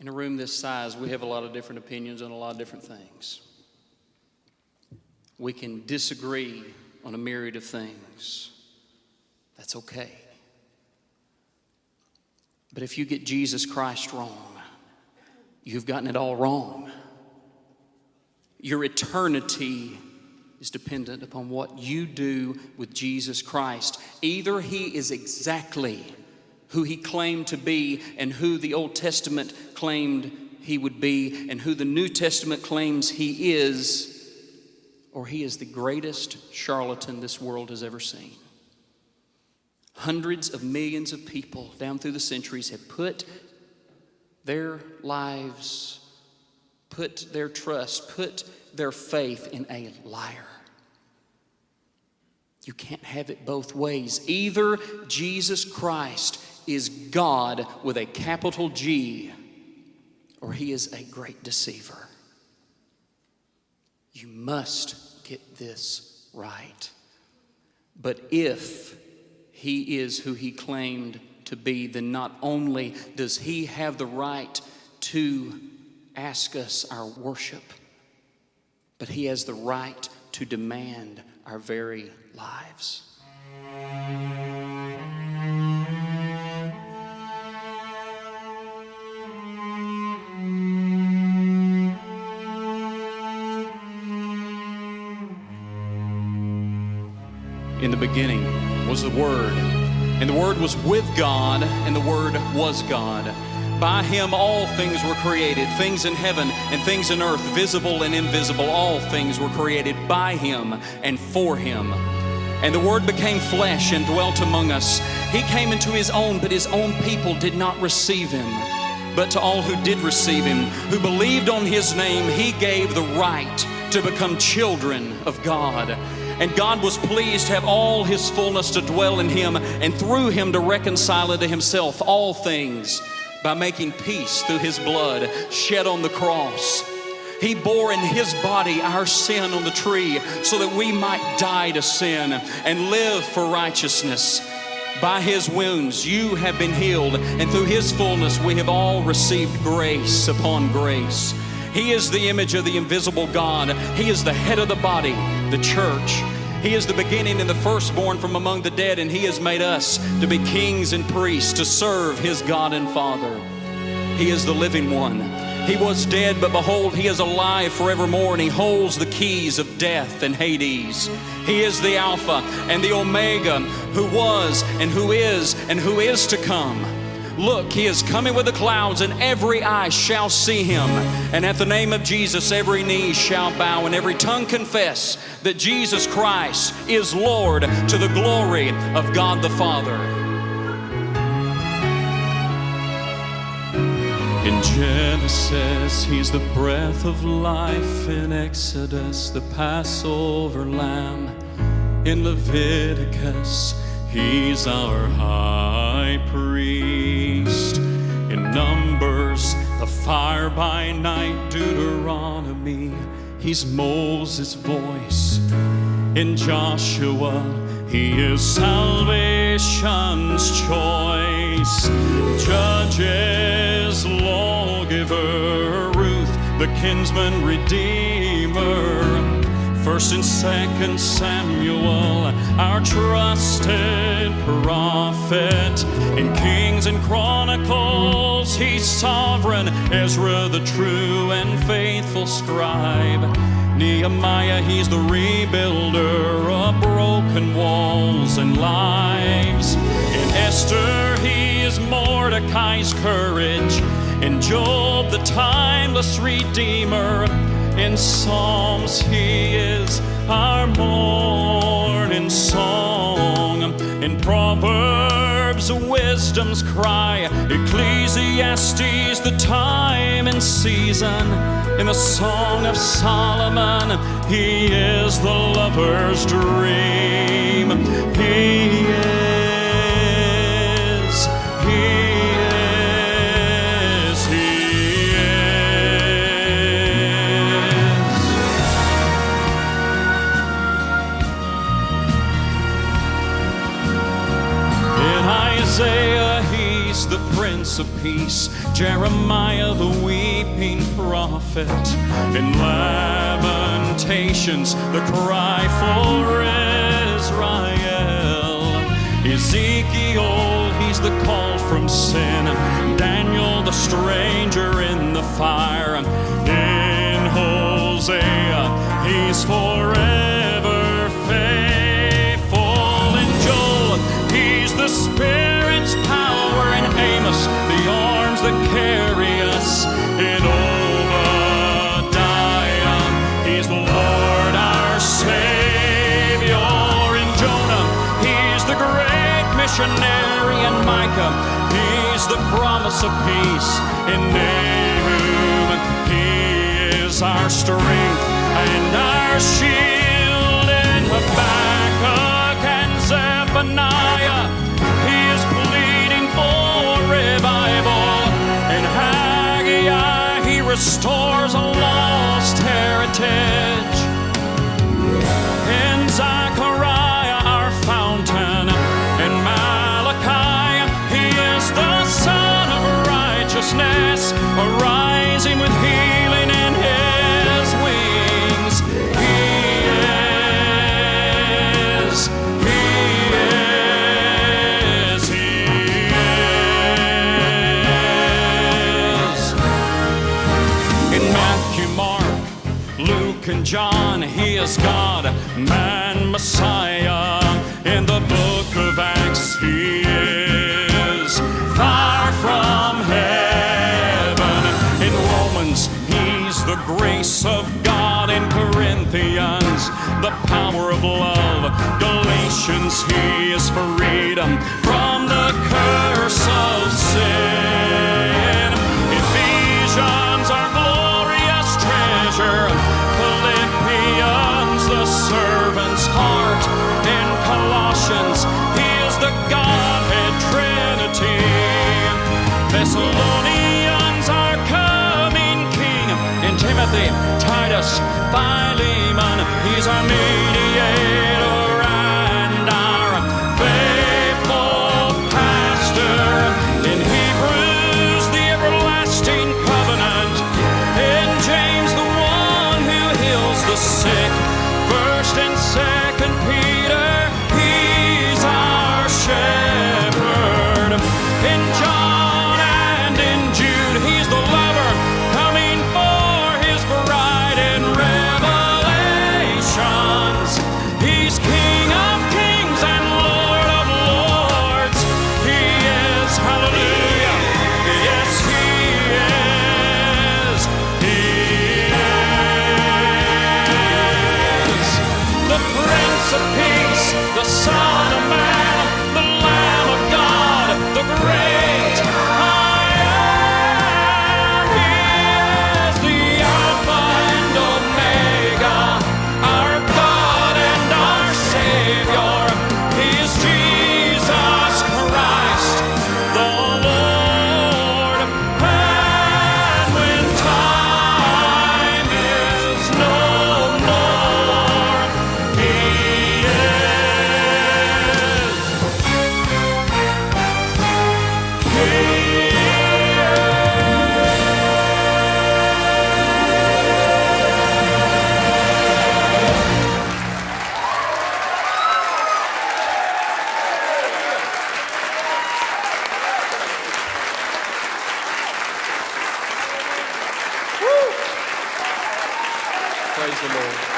In a room this size, we have a lot of different opinions on a lot of different things. We can disagree on a myriad of things. That's okay. But if you get Jesus Christ wrong, you've gotten it all wrong. Your eternity is dependent upon what you do with Jesus Christ. Either he is exactly who he claimed to be and who the Old Testament claimed he would be and who the New Testament claims he is, or he is the greatest charlatan this world has ever seen. Hundreds of millions of people down through the centuries have put their lives, put their trust, put their faith in a liar. You can't have it both ways. Either Jesus Christ is God with a capital G, or he is a great deceiver. You must get this right. But if he is who he claimed to be, then not only does he have the right to ask us our worship, but he has the right to demand our very lives. In the beginning was the Word, and the Word was with God, and the Word was God. By him all things were created, things in heaven and things in earth, visible and invisible. All things were created by him and for him. And the Word became flesh and dwelt among us. He came into his own, but his own people did not receive him. But to all who did receive him, who believed on his name, he gave the right to become children of God. And God was pleased to have all his fullness to dwell in him, and through him to reconcile unto himself all things, by making peace through his blood shed on the cross. He bore in his body our sin on the tree so that we might die to sin and live for righteousness. By his wounds you have been healed, and through his fullness we have all received grace upon grace. He is the image of the invisible God. He is the head of the body, the church. He is the beginning and the firstborn from among the dead, and he has made us to be kings and priests to serve his God and Father. He is the living one. He was dead, but behold, he is alive forevermore, and he holds the keys of death and Hades. He is the Alpha and the Omega, who was and who is to come. Look, he is coming with the clouds, and every eye shall see him. And at the name of Jesus, every knee shall bow, and every tongue confess that Jesus Christ is Lord, to the glory of God the Father. In Genesis, he's the breath of life. In Exodus, the Passover lamb. In Leviticus, he's our high priest. In Numbers, the fire by night. Deuteronomy, he's Moses' voice. In Joshua, he is salvation's choice. Judges, lawgiver, Ruth, the kinsman redeemer. 1st and 2nd Samuel, our trusted prophet. In Kings and Chronicles, he's sovereign. Ezra, the true and faithful scribe. Nehemiah, he's the rebuilder of broken walls and lives. In Esther, he is Mordecai's courage. In Job, the timeless redeemer. In Psalms, he is our morning song. In Proverbs, wisdom's cry. Ecclesiastes, the time and season. In the Song of Solomon, he is the lover's dream. He is. Isaiah, he's the Prince Prince of Peace, Jeremiah the weeping prophet, in Lamentations the cry for Israel. Ezekiel, he's the call from sin. Daniel, the stranger in the fire. In Hosea, he's forever faithful. In Joel, he's the Spirit's power. In Amos, the arms that carry us. In Obadiah, he's the Lord our Savior. In Jonah, he's the great missionary. In Micah, he's the promise of peace. In Nahum, he is our strength and our shield. In Habakkuk and Zephaniah, he is pleading for revival. In Haggai, he restores a lost heritage. In Zechariah, our fountain. In Malachi, he is the Son of righteousness, arising with healing in his wings. He is. In Matthew, Mark, Luke, and John, he is God, man, Messiah. In the book of Acts, he is far from heaven. In Romans, he's the grace of God. In Corinthians, the power of love. Galatians, he is freedom from the curse of sin. Ephesians, our glorious treasure. Philippians, the servant's heart. In Colossians, he is the Godhead Trinity. Thessalonians, our coming King. In Timothy, Titus, Philemon, he's our mediator and our faithful pastor. In Hebrews, the everlasting covenant. In James, the one who heals the sick. First and Second Peter, he's our shepherd. In John and in Jude, he's the lover coming for his bride. In Revelations, he's King of kings and Lord of lords. He is, hallelujah, yes he is. He is the Prince of Peace, the Son of Man, the Lamb of God, the great I am. He is the Alpha and Omega, our God and our Savior. He is Jesus Christ, the Lord. And when time is no more, he Praise the Lord.